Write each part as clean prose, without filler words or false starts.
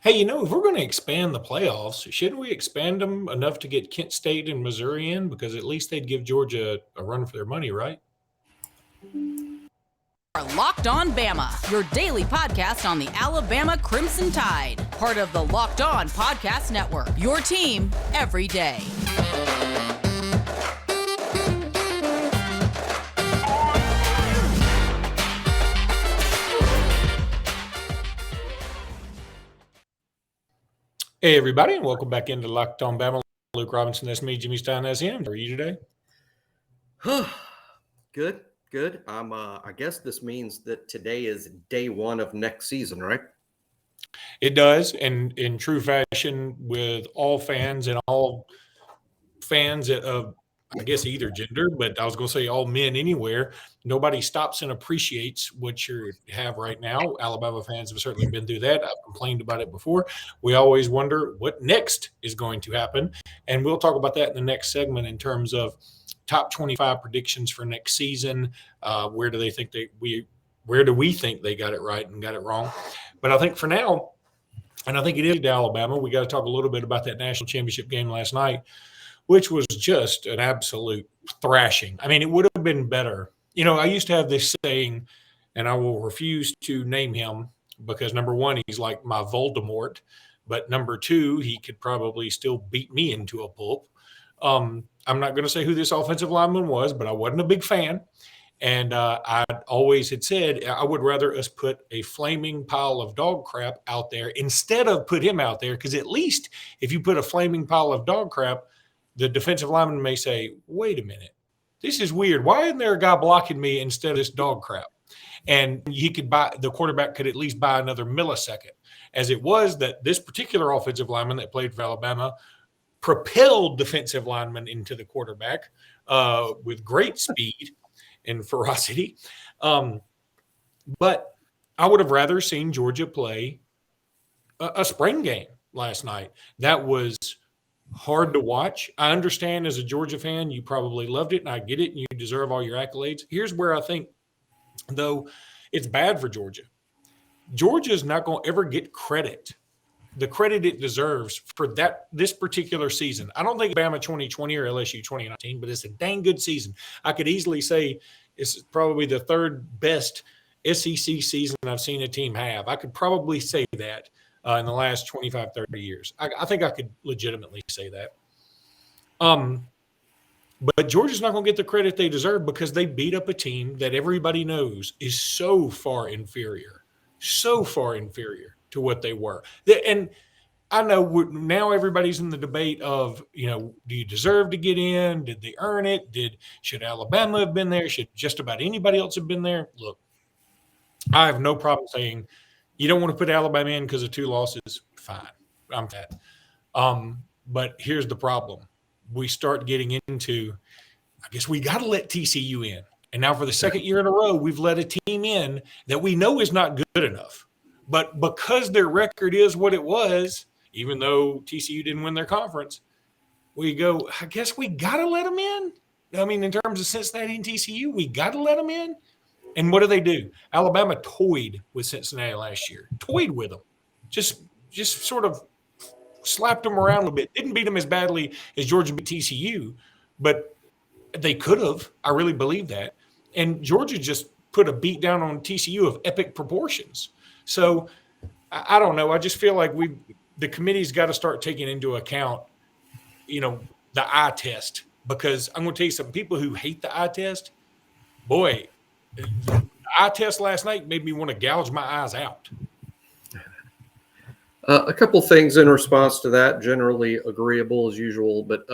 Hey, if we're going to expand the playoffs, shouldn't we expand them enough to get Kent State and Missouri in? Because at least they'd give Georgia a run for their money, right? Locked On Bama, your daily podcast on the Alabama Crimson Tide. Part of the Locked On Podcast Network, your team every day. Hey, everybody, and welcome back into Locked On Bama. Luke Robinson, that's me. Jimmy Stein, that's him. How are you today? Good. I guess this means that today is day one of next season, right? It does, and in true fashion, with all fans of, I guess, either gender, but I was going to say all men anywhere. Nobody stops and appreciates what you have right now. Alabama fans have certainly been through that. I've complained about it before. We always wonder what next is going to happen, and we'll talk about that in the next segment in terms of top 25 predictions for next season. Where do we think they got it right and got it wrong? But I think for now, and I think it is to Alabama, we got to talk a little bit about that national championship game last night, which was just an absolute thrashing. I mean, it would have been better. I used to have this saying, and I will refuse to name him because, number one, he's like my Voldemort, but number two, he could probably still beat me into a pulp. I'm not going to say who this offensive lineman was, but I wasn't a big fan. And I always had said I would rather us put a flaming pile of dog crap out there instead of put him out there, because at least if you put a flaming pile of dog crap, the defensive lineman may say, wait a minute, this is weird. Why isn't there a guy blocking me instead of this dog crap? And the quarterback could at least buy another millisecond. As it was that this particular offensive lineman that played for Alabama propelled defensive linemen into the quarterback with great speed and ferocity. But I would have rather seen Georgia play a spring game last night. That was hard to watch. I understand as a Georgia fan, you probably loved it, and I get it, and you deserve all your accolades. Here's where I think, though, it's bad for Georgia. Georgia's not going to ever get the credit it deserves for this particular season. I don't think Bama 2020 or LSU 2019, but it's a dang good season. I could easily say it's probably the third best SEC season I've seen a team have. I could probably say that in the last 25, 30 years. I think I could legitimately say that. But Georgia's not going to get the credit they deserve because they beat up a team that everybody knows is so far inferior to what they were. And I know now everybody's in the debate of, do you deserve to get in? Did they earn it? Should Alabama have been there? Should just about anybody else have been there? Look, I have no problem saying you don't want to put Alabama in because of 2 losses. Fine. I'm that. But here's the problem. We start getting into, I guess we got to let TCU in. And now for the second year in a row, we've let a team in that we know is not good enough. But because their record is what it was, even though TCU didn't win their conference, we go, I guess we got to let them in. I mean, in terms of Cincinnati and TCU, we got to let them in. And what do? Alabama toyed with Cincinnati last year. Toyed with them. Just sort of slapped them around a little bit. Didn't beat them as badly as Georgia beat TCU, but they could have. I really believe that. And Georgia just put a beat down on TCU of epic proportions. So I don't know. I just feel like the committee's got to start taking into account, the eye test, because I'm going to tell you some people who hate the eye test. Boy, the eye test last night made me want to gouge my eyes out. A couple things in response to that, generally agreeable as usual. But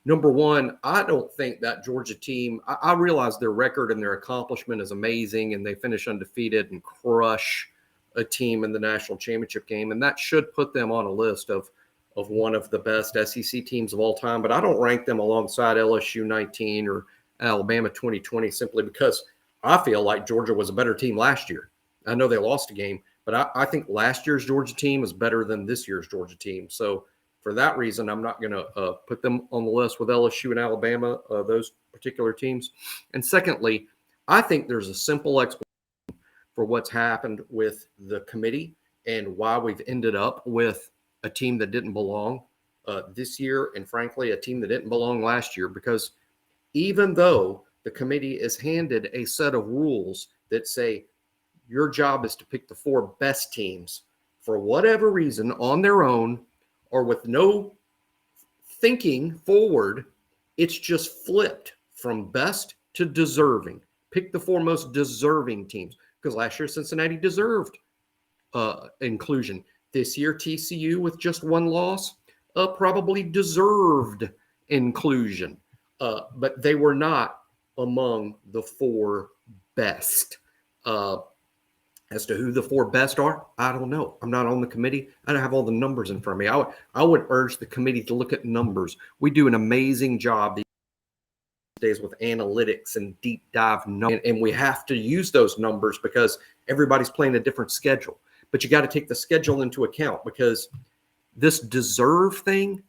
number one, I don't think that Georgia team, I realize their record and their accomplishment is amazing, and they finish undefeated and crush a team in the national championship game. And that should put them on a list of one of the best SEC teams of all time. But I don't rank them alongside LSU 19 or Alabama 2020 simply because I feel like Georgia was a better team last year. I know they lost a game, but I think last year's Georgia team is better than this year's Georgia team. So for that reason, I'm not going to put them on the list with LSU and Alabama, those particular teams. And secondly, I think there's a simple explanation for what's happened with the committee and why we've ended up with a team that didn't belong this year, and frankly, a team that didn't belong last year, because even though the committee is handed a set of rules that say your job is to pick the 4 best teams for whatever reason on their own or with no thinking forward, it's just flipped from best to deserving. Pick the 4 most deserving teams, because last year Cincinnati deserved inclusion. This year TCU, with just 1 loss, probably deserved inclusion, but they were not among the 4 best. As to who the 4 best are, I don't know. I'm not on the committee. I don't have all the numbers in front of me. I would urge the committee to look at numbers. We do an amazing job these days with analytics and deep dive numbers, and we have to use those numbers because everybody's playing a different schedule. But you got to take the schedule into account, because this deserve thing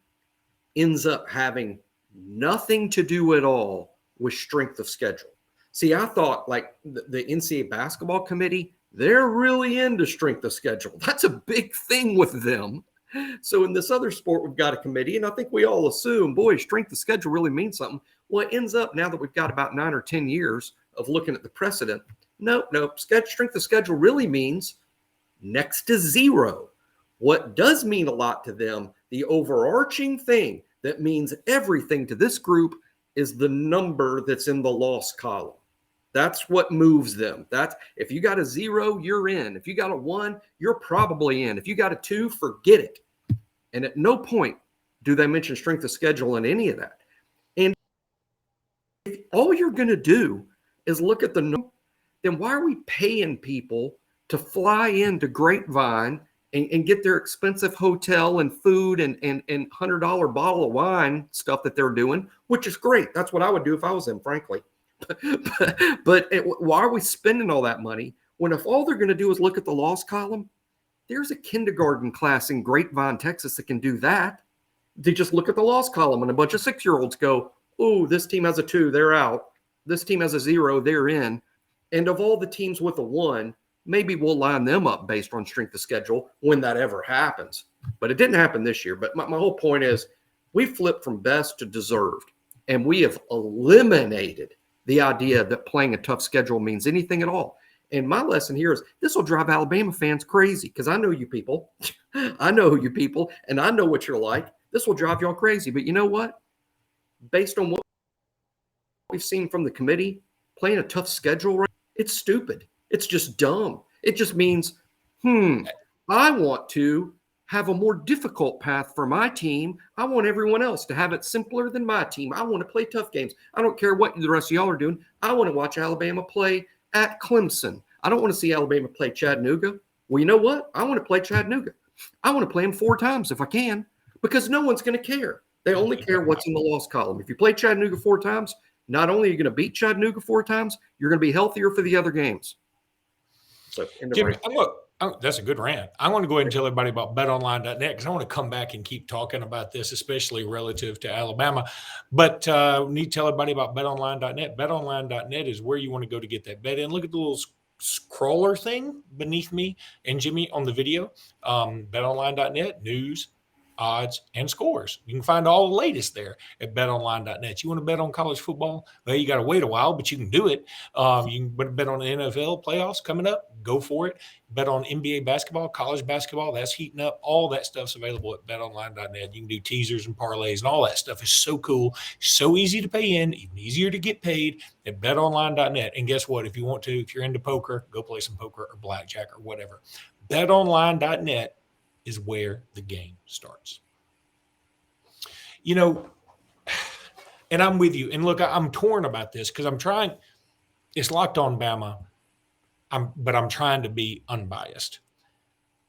ends up having nothing to do at all with strength of schedule. See, I thought like the NCAA basketball committee, they're really into strength of schedule. That's a big thing with them. So in this other sport, we've got a committee, and I think we all assume, boy, strength of schedule really means something. Well, it ends up, now that we've got about 9 or 10 years of looking at the precedent, nope. Strength of schedule really means next to 0. What does mean a lot to them, the overarching thing that means everything to this group, is the number that's in the loss column. That's what moves them. That's, if you got a 0, you're in. If you got a 1, you're probably in. If you got a 2, forget it. And at no point do they mention strength of schedule in any of that. And if all you're going to do is look at the number, then why are we paying people to fly into Grapevine and get their expensive hotel and food and $100 bottle of wine stuff that they're doing, which is great. That's what I would do if I was them, frankly. But why are we spending all that money when, if all they're going to do is look at the loss column, there's a kindergarten class in Grapevine, Texas that can do that. They just look at the loss column, and a bunch of 6-year-olds go, oh, this team has a 2, they're out. This team has a 0, they're in. And of all the teams with a 1, maybe we'll line them up based on strength of schedule when that ever happens. But it didn't happen this year. But my whole point is, we flipped from best to deserved, and we have eliminated the idea that playing a tough schedule means anything at all. And my lesson here is, this will drive Alabama fans crazy, because I know you people. I know you people, and I know what you're like. This will drive y'all crazy. But you know what? Based on what we've seen from the committee, playing a tough schedule, right? It's stupid. It's just dumb. It just means, I want to have a more difficult path for my team. I want everyone else to have it simpler than my team. I want to play tough games. I don't care what the rest of y'all are doing. I want to watch Alabama play at Clemson. I don't want to see Alabama play Chattanooga. Well, you know what? I want to play Chattanooga. I want to play them 4 times if I can, because no one's going to care. They only care what's in the loss column. If you play Chattanooga 4 times, not only are you going to beat Chattanooga 4 times, you're going to be healthier for the other games. So, Jimmy, that's a good rant. I want to go ahead and tell everybody about betonline.net, because I want to come back and keep talking about this, especially relative to Alabama. But we need to tell everybody about betonline.net. Betonline.net is where you want to go to get that bet in. Look at the little scroller thing beneath me and Jimmy on the video. Betonline.net, news, odds, and scores. You can find all the latest there at betonline.net. You want to bet on college football? Well, you got to wait a while, but you can do it. You can bet on the NFL playoffs coming up. Go for it. Bet on NBA basketball, college basketball. That's heating up. All that stuff's available at betonline.net. You can do teasers and parlays, and all that stuff is so cool, so easy to pay in, even easier to get paid at betonline.net. And guess what? If you want to, if you're into poker, go play some poker or blackjack or whatever. Betonline.net is where the game starts. You know, and I'm with you. And look, I'm torn about this because I'm trying. It's Locked On Bama. But I'm trying to be unbiased.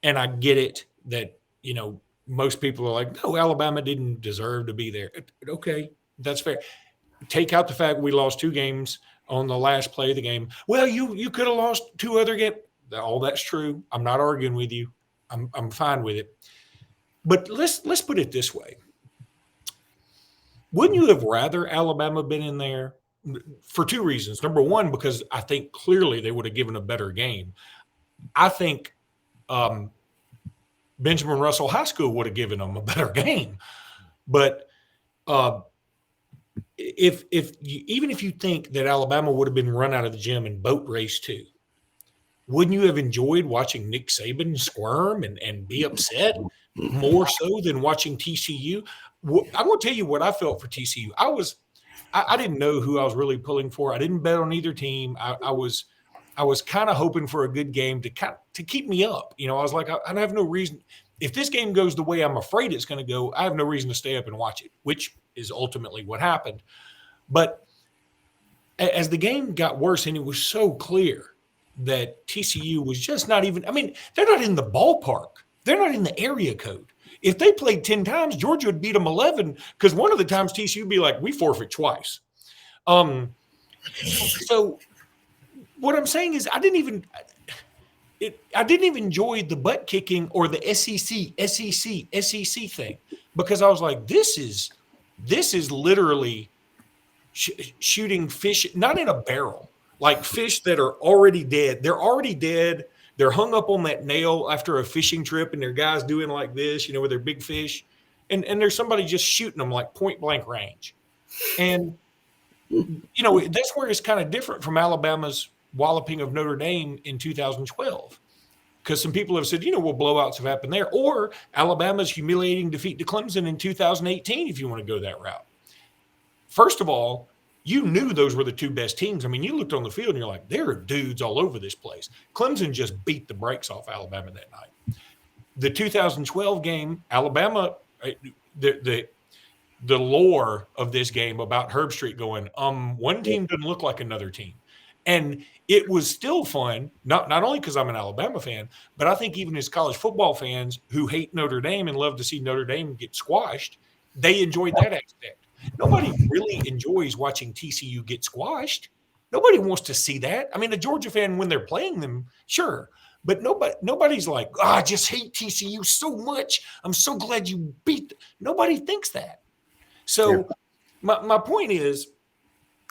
And I get it that, you know, most people are like, no, Alabama didn't deserve to be there. Okay, that's fair. Take out the fact we lost 2 games on the last play of the game. Well, you could have lost 2 other games. All that's true. I'm not arguing with you. I'm fine with it. But let's put it this way. Wouldn't you have rather Alabama been in there? For 2 reasons. Number one, because I think clearly they would have given a better game. I think Benjamin Russell High School would have given them a better game. But even if you think that Alabama would have been run out of the gym in boat race 2, wouldn't you have enjoyed watching Nick Saban squirm and be upset more so than watching TCU? I'm going to tell you what I felt for TCU. I didn't know who I was really pulling for. I didn't bet on either team. I was kind of hoping for a good game to keep me up. I was like, I have no reason. If this game goes the way I'm afraid it's going to go, I have no reason to stay up and watch it, which is ultimately what happened. But as the game got worse, and it was so clear that TCU was just not even, they're not in the ballpark. They're not in the area code. If they played 10 times, Georgia would beat them 11, because one of the times TCU would be like, we forfeit twice. So what I'm saying is I didn't even enjoy the butt kicking or the SEC thing, because I was like, this is literally shooting fish, not in a barrel, like fish that are already dead. They're already dead. They're hung up on that nail after a fishing trip, and their guys doing like this, with their big fish. And there's somebody just shooting them like point blank range. And, that's where it's kind of different from Alabama's walloping of Notre Dame in 2012. Because some people have said, blowouts have happened there. Or Alabama's humiliating defeat to Clemson in 2018, if you want to go that route. First of all, you knew those were the two best teams. You looked on the field and you're like, there are dudes all over this place. Clemson just beat the brakes off Alabama that night. The 2012 game, Alabama, the lore of this game about Herb Street going, one team doesn't look like another team. And it was still fun, not only because I'm an Alabama fan, but I think even as college football fans who hate Notre Dame and love to see Notre Dame get squashed, they enjoyed that aspect. Nobody really enjoys watching TCU get squashed. Nobody wants to see that. A Georgia fan, when they're playing them, sure. But nobody's like, I just hate TCU so much. I'm so glad you beat. Nobody thinks that. So my point is,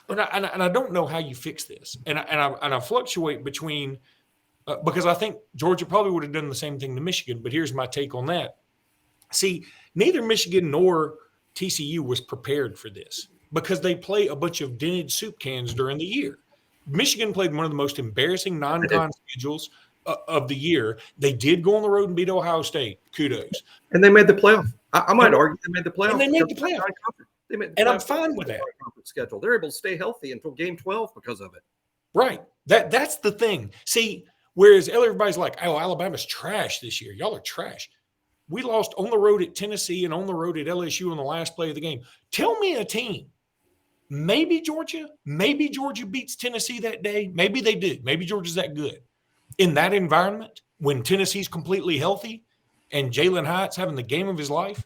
and I don't know how you fix this. And I fluctuate between because I think Georgia probably would have done the same thing to Michigan. But here's my take on that. See, neither Michigan nor TCU was prepared for this, because they play a bunch of dented soup cans during the year. Michigan played one of the most embarrassing non-con schedules of the year. They did go on the road and beat Ohio State. Kudos. And they made the playoff. I might argue they made the playoff. And they made the playoff. And I'm fine with that. Schedule. They're able to stay healthy until game 12 because of it. Right. That's the thing. See, whereas everybody's like, oh, Alabama's trash this year. Y'all are trash. We lost on the road at Tennessee and on the road at LSU on the last play of the game. Tell me a team. Maybe Georgia beats Tennessee that day. Maybe they do. Maybe Georgia's that good. In that environment, when Tennessee's completely healthy and Jalen Hyatt's having the game of his life.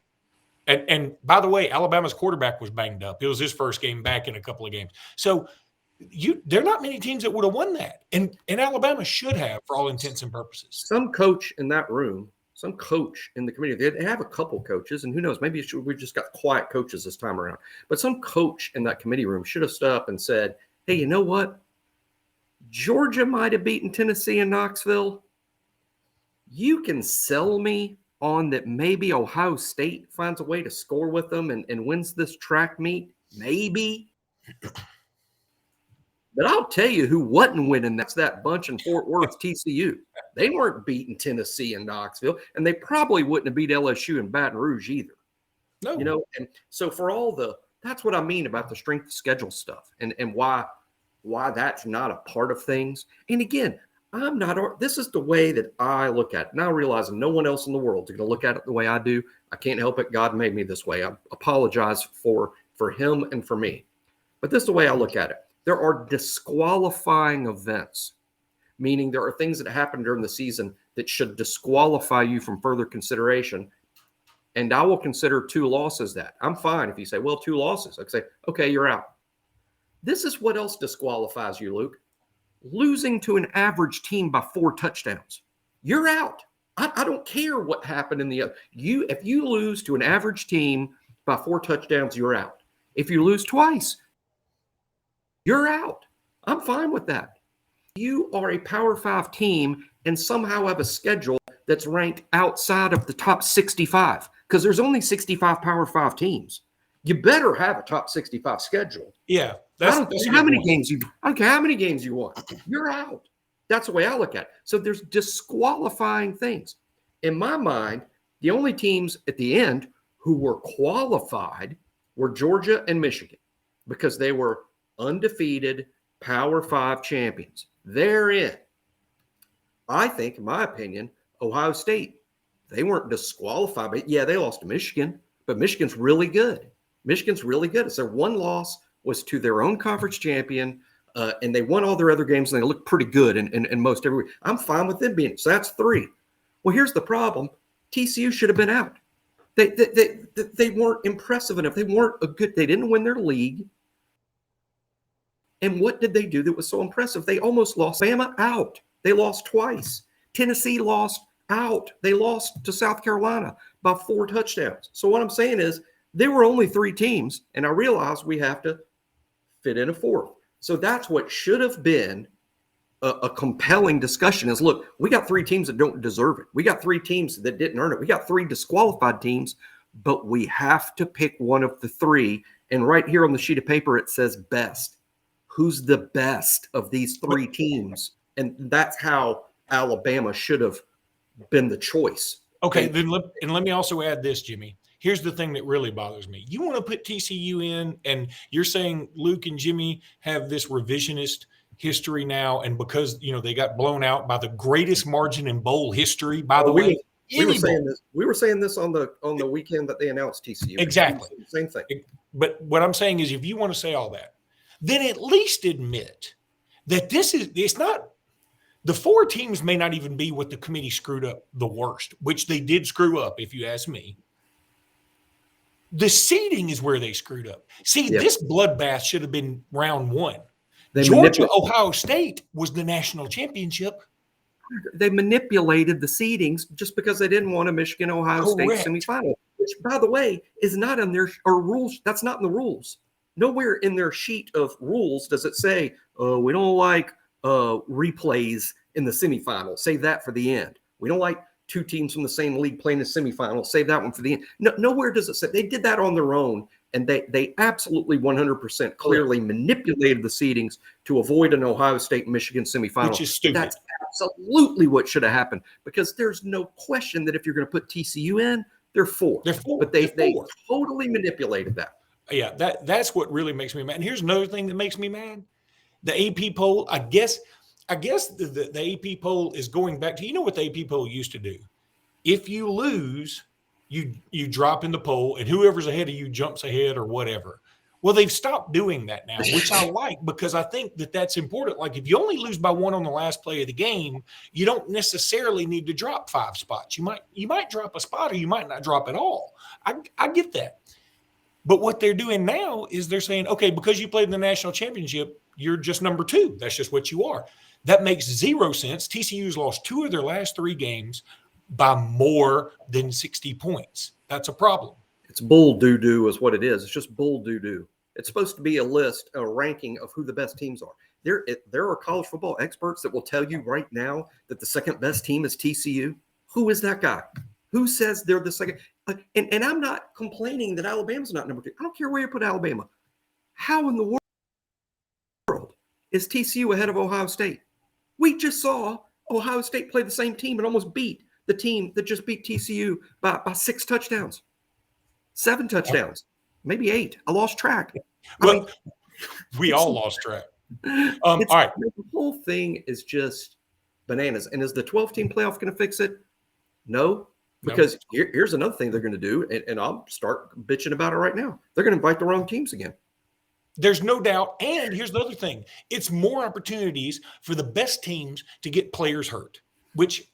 And by the way, Alabama's quarterback was banged up. It was his first game back in a couple of games. So there are not many teams that would have won that. And Alabama should have, for all intents and purposes. Some coach in that room, some coach in the committee, they have a couple coaches, and who knows, maybe we've just got quiet coaches this time around. But some coach in that committee room should have stood up and said, hey, you know what? Georgia might have beaten Tennessee in Knoxville. You can sell me on that maybe Ohio State finds a way to score with them and wins this track meet. Maybe. But I'll tell you who wasn't winning. That's that bunch in Fort Worth, TCU. They weren't beating Tennessee and Knoxville, and they probably wouldn't have beat LSU and Baton Rouge either. No. And so for that's what I mean about the strength of schedule stuff and why that's not a part of things. And again, this is the way that I look at it. Now realizing no one else in the world is going to look at it the way I do. I can't help it. God made me this way. I apologize for him and for me. But this is the way I look at it. There are disqualifying events, meaning there are things that happen during the season that should disqualify you from further consideration. And I will consider 2 losses that. I'm fine if you say, well, 2 losses. I can say, okay, you're out. This is what else disqualifies you, Luke. Losing to an average team by 4 touchdowns. You're out. I don't care what happened in the other. If you lose to an average team by 4 touchdowns, you're out. If you lose twice, you're out. I'm fine with that. You are a Power 5 team and somehow have a schedule that's ranked outside of the top 65 because there's only 65 Power 5 teams. You better have a top 65 schedule. Yeah. I don't care how many games you want. You're out. That's the way I look at it. So there's disqualifying things. In my mind, the only teams at the end who were qualified were Georgia and Michigan because they were undefeated Power 5 champions. They're in. I think, in my opinion, Ohio State, they weren't disqualified. But yeah, they lost to Michigan, but Michigan's really good. Michigan's really good. It's their one loss was to their own conference champion, and they won all their other games, and they looked pretty good in most every week. I'm fine with them being so that's 3. Well, here's the problem. TCU should have been out. They weren't impressive enough. They didn't win their league. And what did they do that was so impressive? They almost lost Bama out. They lost twice. Tennessee lost out. They lost to South Carolina by 4 touchdowns. So what I'm saying is there were only 3 teams, and I realize we have to fit in a 4th. So that's what should have been a compelling discussion is, look, we got 3 teams that don't deserve it. We got 3 teams that didn't earn it. We got 3 disqualified teams, but we have to pick one of the 3. And right here on the sheet of paper, it says best. Who's the best of these 3 teams? And that's how Alabama should have been the choice. Okay, then let me also add this, Jimmy. Here's the thing that really bothers me. You want to put TCU in, and you're saying Luke and Jimmy have this revisionist history now, and because they got blown out by the greatest margin in bowl history, by the way. We were saying this on the weekend that they announced TCU. Exactly. Same thing. But what I'm saying is, if you want to say all that, then at least admit that it's not. The 4 teams may not even be what the committee screwed up the worst, which they did screw up, if you ask me. The seeding is where they screwed up. See, This bloodbath should have been round 1. Georgia, Ohio State was the national championship. They manipulated the seedings just because they didn't want a Michigan Ohio State semifinal, which, by the way, is not in their rules. That's not in the rules. Nowhere in their sheet of rules does it say, we don't like replays in the semifinal. Save that for the end. We don't like 2 teams from the same league playing the semifinal. Save that one for the end. Nowhere does it say. They did that on their own, and they absolutely 100% clearly manipulated the seedings to avoid an Ohio State Michigan semifinal. Which is stupid. That's absolutely what should have happened, because there's no question that if you're going to put TCU in, they're 4. They're 4. But they totally manipulated that. Yeah, that's what really makes me mad. And here's another thing that makes me mad. The AP poll, I guess the AP poll is going back to, what the AP poll used to do. If you lose, you drop in the poll, and whoever's ahead of you jumps ahead or whatever. Well, they've stopped doing that now, which I like, because I think that that's important. Like, if you only lose by 1 on the last play of the game, you don't necessarily need to drop 5 spots. You might drop a spot, or you might not drop at all. I get that. But what they're doing now is they're saying, okay, because you played in the national championship, you're just number 2. That's just what you are. That makes 0 sense. TCU's lost 2 of their last 3 games by more than 60 points. That's a problem. It's bull doo-doo is what it is. It's just bull doo-doo. It's supposed to be a ranking of who the best teams are. There are college football experts that will tell you right now that the second best team is TCU. Who is that guy? Who says they're the second? And I'm not complaining that Alabama's not number 2. I don't care where you put Alabama. How in the world is TCU ahead of Ohio State? We just saw Ohio State play the same team and almost beat the team that just beat TCU by 6 touchdowns, 7 touchdowns, maybe 8. I lost track. Well, we all lost track. All right. The whole thing is just bananas. And is the 12-team playoff going to fix it? No. Because here's another thing they're going to do, and I'll start bitching about it right now. They're going to invite the wrong teams again. There's no doubt. And here's the other thing. It's more opportunities for the best teams to get players hurt, which,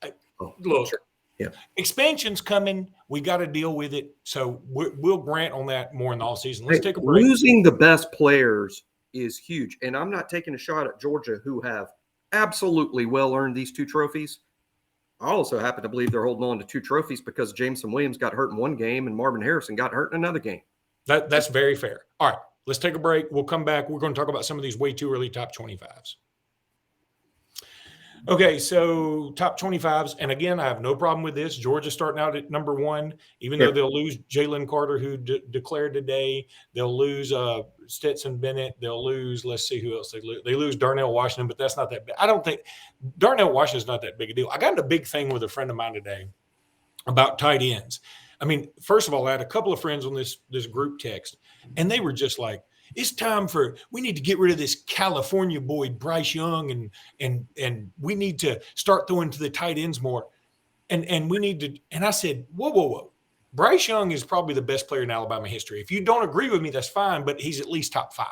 look, sure. Yeah. Expansion's coming. We got to deal with it. So we'll grant on that more in the offseason. Let's take a break. Losing the best players is huge. And I'm not taking a shot at Georgia, who have absolutely well earned these 2 trophies. I also happen to believe they're holding on to 2 trophies because Jameson Williams got hurt in 1 game and Marvin Harrison got hurt in another game. That's very fair. All right, let's take a break. We'll come back. We're going to talk about some of these way too early top 25s. Okay, so top 25s. And again, I have no problem with this. Georgia starting out at number 1, even though they'll lose Jalen Carter, who declared today. They'll lose Stetson Bennett. They'll lose, let's see who else they lose. They lose Darnell Washington, but that's not that big. I don't think Darnell Washington's not that big a deal. I got in a big thing with a friend of mine today about tight ends. I mean, first of all, I had a couple of friends on this group text, and they were just like, it's time we need to get rid of this California boy, Bryce Young, and we need to start throwing to the tight ends more. And we need to, and I said, whoa. Bryce Young is probably the best player in Alabama history. If you don't agree with me, that's fine, but he's at least top 5.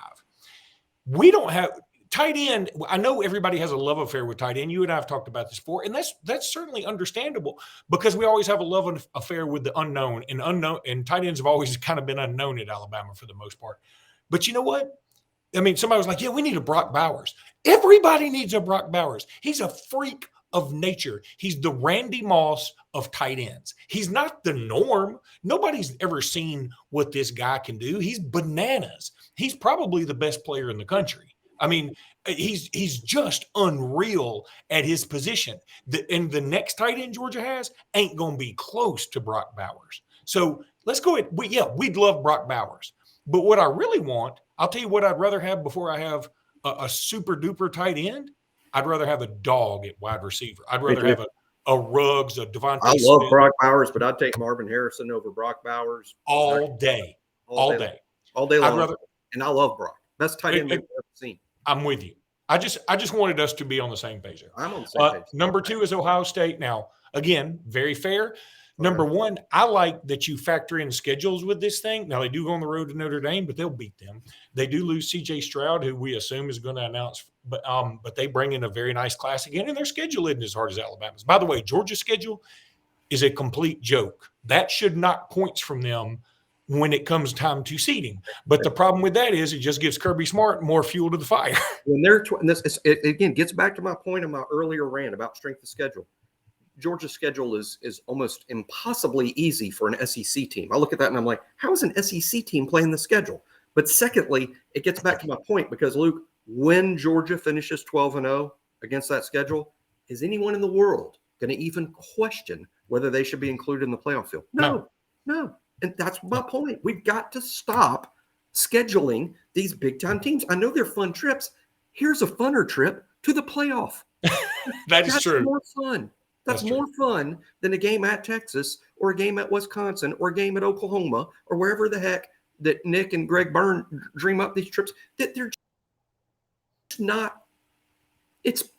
We don't have tight end. I know everybody has a love affair with tight end. You and I have talked about this before, and that's certainly understandable because we always have a love affair with the unknown, and tight ends have always kind of been unknown at Alabama for the most part. But you know what? I mean, somebody was like, yeah, we need a Brock Bowers. Everybody needs a Brock Bowers. He's a freak of nature. He's the Randy Moss of tight ends. He's not the norm. Nobody's ever seen what this guy can do. He's bananas. He's probably the best player in the country. I mean, he's just unreal at his position. And the next tight end Georgia has ain't going to be close to Brock Bowers. So let's go ahead. We'd love Brock Bowers. But what I really want, I'll tell you what I'd rather have before I have a super duper tight end. I'd rather have a dog at wide receiver. I'd rather have a Ruggs, a Devontae I love Smith. Brock Bowers, but I'd take Marvin Harrison over Brock Bowers all day long. And I love Brock. Best tight end we've ever seen. I'm with you. I just wanted us to be on the same page there. I'm on the same page. Number 2 is Ohio State. Now, again, very fair. Number 1, I like that you factor in schedules with this thing. Now, they do go on the road to Notre Dame, but they'll beat them. They do lose C.J. Stroud, who we assume is going to announce, but they bring in a very nice class again, and their schedule isn't as hard as Alabama's. By the way, Georgia's schedule is a complete joke. That should knock points from them when it comes time to seeding. But the problem with that is it just gives Kirby Smart more fuel to the fire. When they're it again gets back to my point in my earlier rant about strength of schedule. Georgia's schedule is almost impossibly easy for an SEC team. I look at that and I'm like, how is an SEC team playing the schedule? But secondly, it gets back to my point because, Luke, when Georgia finishes 12-0 against that schedule, is anyone in the world going to even question whether they should be included in the playoff field? No. And that's my point. We've got to stop scheduling these big-time teams. I know they're fun trips. Here's a funner trip to the playoff. That's true. More fun. That's more fun than a game at Texas or a game at Wisconsin or a game at Oklahoma or wherever the heck that Nick and Greg Byrne dream up these trips. That they're just not.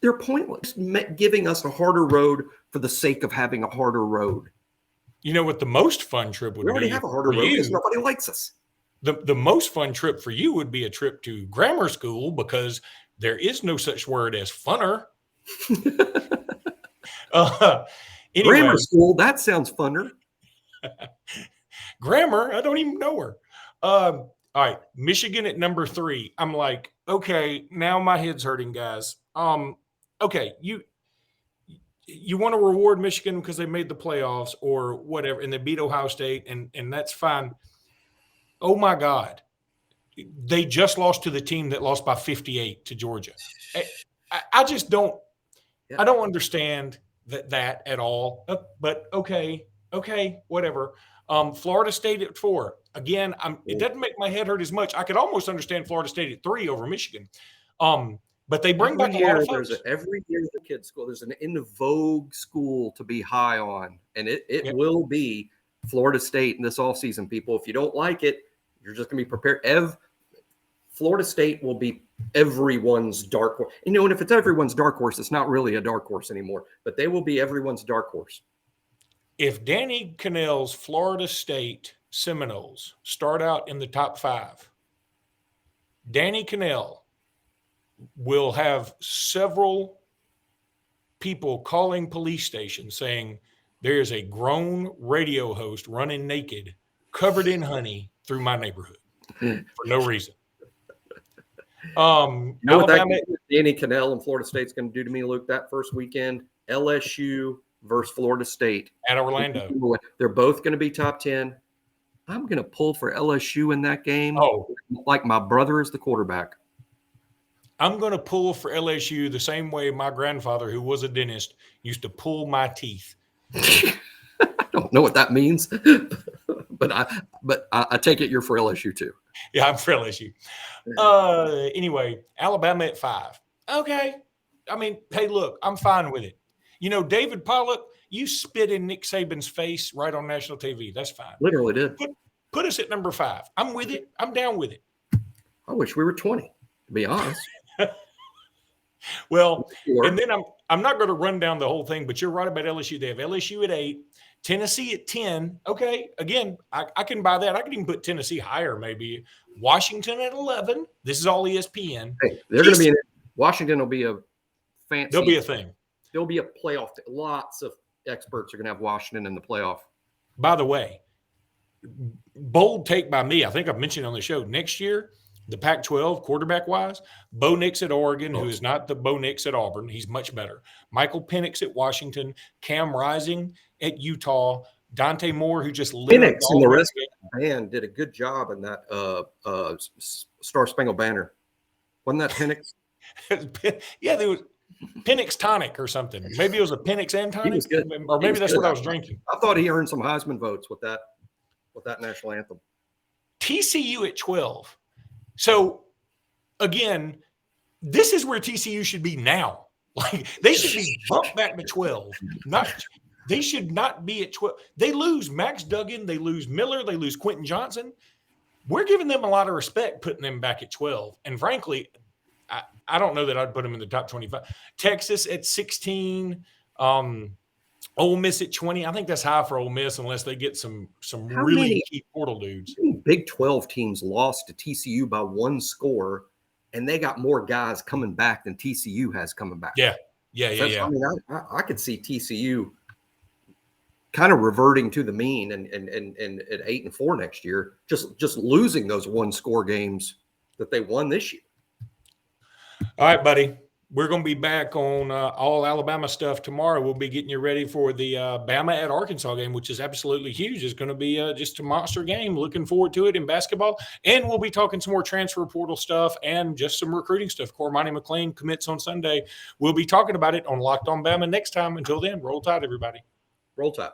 They're pointless. Giving us a harder road for the sake of having a harder road. You know what the most fun trip would be? We already have a harder road because nobody likes us. The most fun trip for you would be a trip to grammar school because there is no such word as funner. Anyway, grammar school, that sounds funner. Grammar, I don't even know her. All right, Michigan at number 3. I'm like, okay, now my head's hurting, guys. Okay, you want to reward Michigan because they made the playoffs or whatever, and they beat Ohio State, and that's fine. Oh my God, they just lost to the team that lost by 58 to Georgia. I just don't. I don't understand that at all. But okay, whatever. Florida State at 4. Again, it doesn't make my head hurt as much. I could almost understand Florida State at 3 over Michigan. But they bring back a lot of folks. Every year the kids school, there's an in vogue school to be high on, and it will be Florida State in this offseason, people. If you don't like it, you're just going to be prepared. Florida State will be everyone's dark horse. And if it's everyone's dark horse, it's not really a dark horse anymore, but they will be everyone's dark horse. If Danny Cannell's Florida State Seminoles start out in the top 5, Danny Cannell will have several people calling police stations saying there is a grown radio host running naked, covered in honey through my neighborhood for no reason. What that Danny Cannell and Florida State's going to do to me, Luke, that first weekend, LSU versus Florida State. At Orlando. They're both going to be top 10. I'm going to pull for LSU in that game like my brother is the quarterback. I'm going to pull for LSU the same way my grandfather, who was a dentist, used to pull my teeth. I don't know what that means, but I take it you're for LSU too. Yeah, I'm for LSU. Anyway, Alabama at 5. Okay. I mean, hey, look, I'm fine with it. David Pollock, you spit in Nick Saban's face right on national TV. That's fine. Literally did. Put us at number 5. I'm with it. I'm down with it. I wish we were 20, to be honest. Well, and then I'm not going to run down the whole thing, but you're right about LSU. They have LSU at 8, Tennessee at 10. Okay, again, I can buy that. I can even put Tennessee higher, maybe. Washington at 11. This is all ESPN. Hey, they're going to be in Washington. Will be a fancy. There'll be a thing. There'll be a playoff. Lots of experts are going to have Washington in the playoff. By the way, bold take by me. I think I've mentioned on the show next year. The Pac-12, quarterback-wise, Bo Nix at Oregon, who is not the Bo Nix at Auburn. He's much better. Michael Penix at Washington, Cam Rising at Utah, Dante Moore, who just lit Penix and the rest of the band did a good job in that Star Spangled Banner. Wasn't that Penix? Yeah, there was Penix tonic or something. Maybe it was a Penix and tonic, or maybe that's what I was drinking. I thought he earned some Heisman votes with that national anthem. TCU at 12. So, again, this is where TCU should be now. Like, they should be bumped back to 12. They should not be at 12. They lose Max Duggan. They lose Miller. They lose Quentin Johnson. We're giving them a lot of respect putting them back at 12. And, frankly, I don't know that I'd put them in the top 25. Texas at 16. Ole Miss at 20. I think that's high for Ole Miss unless they get some really key portal dudes. Big 12 teams lost to TCU by 1 score, and they got more guys coming back than TCU has coming back. Yeah. I mean, I could see TCU kind of reverting to the mean and at 8-4 next year, just losing those 1-score games that they won this year. All right, buddy. We're going to be back on all Alabama stuff tomorrow. We'll be getting you ready for the Bama at Arkansas game, which is absolutely huge. It's going to be just a monster game. Looking forward to it in basketball. And we'll be talking some more transfer portal stuff and just some recruiting stuff. Cormani McLean commits on Sunday. We'll be talking about it on Locked On Bama next time. Until then, roll tide, everybody. Roll tide.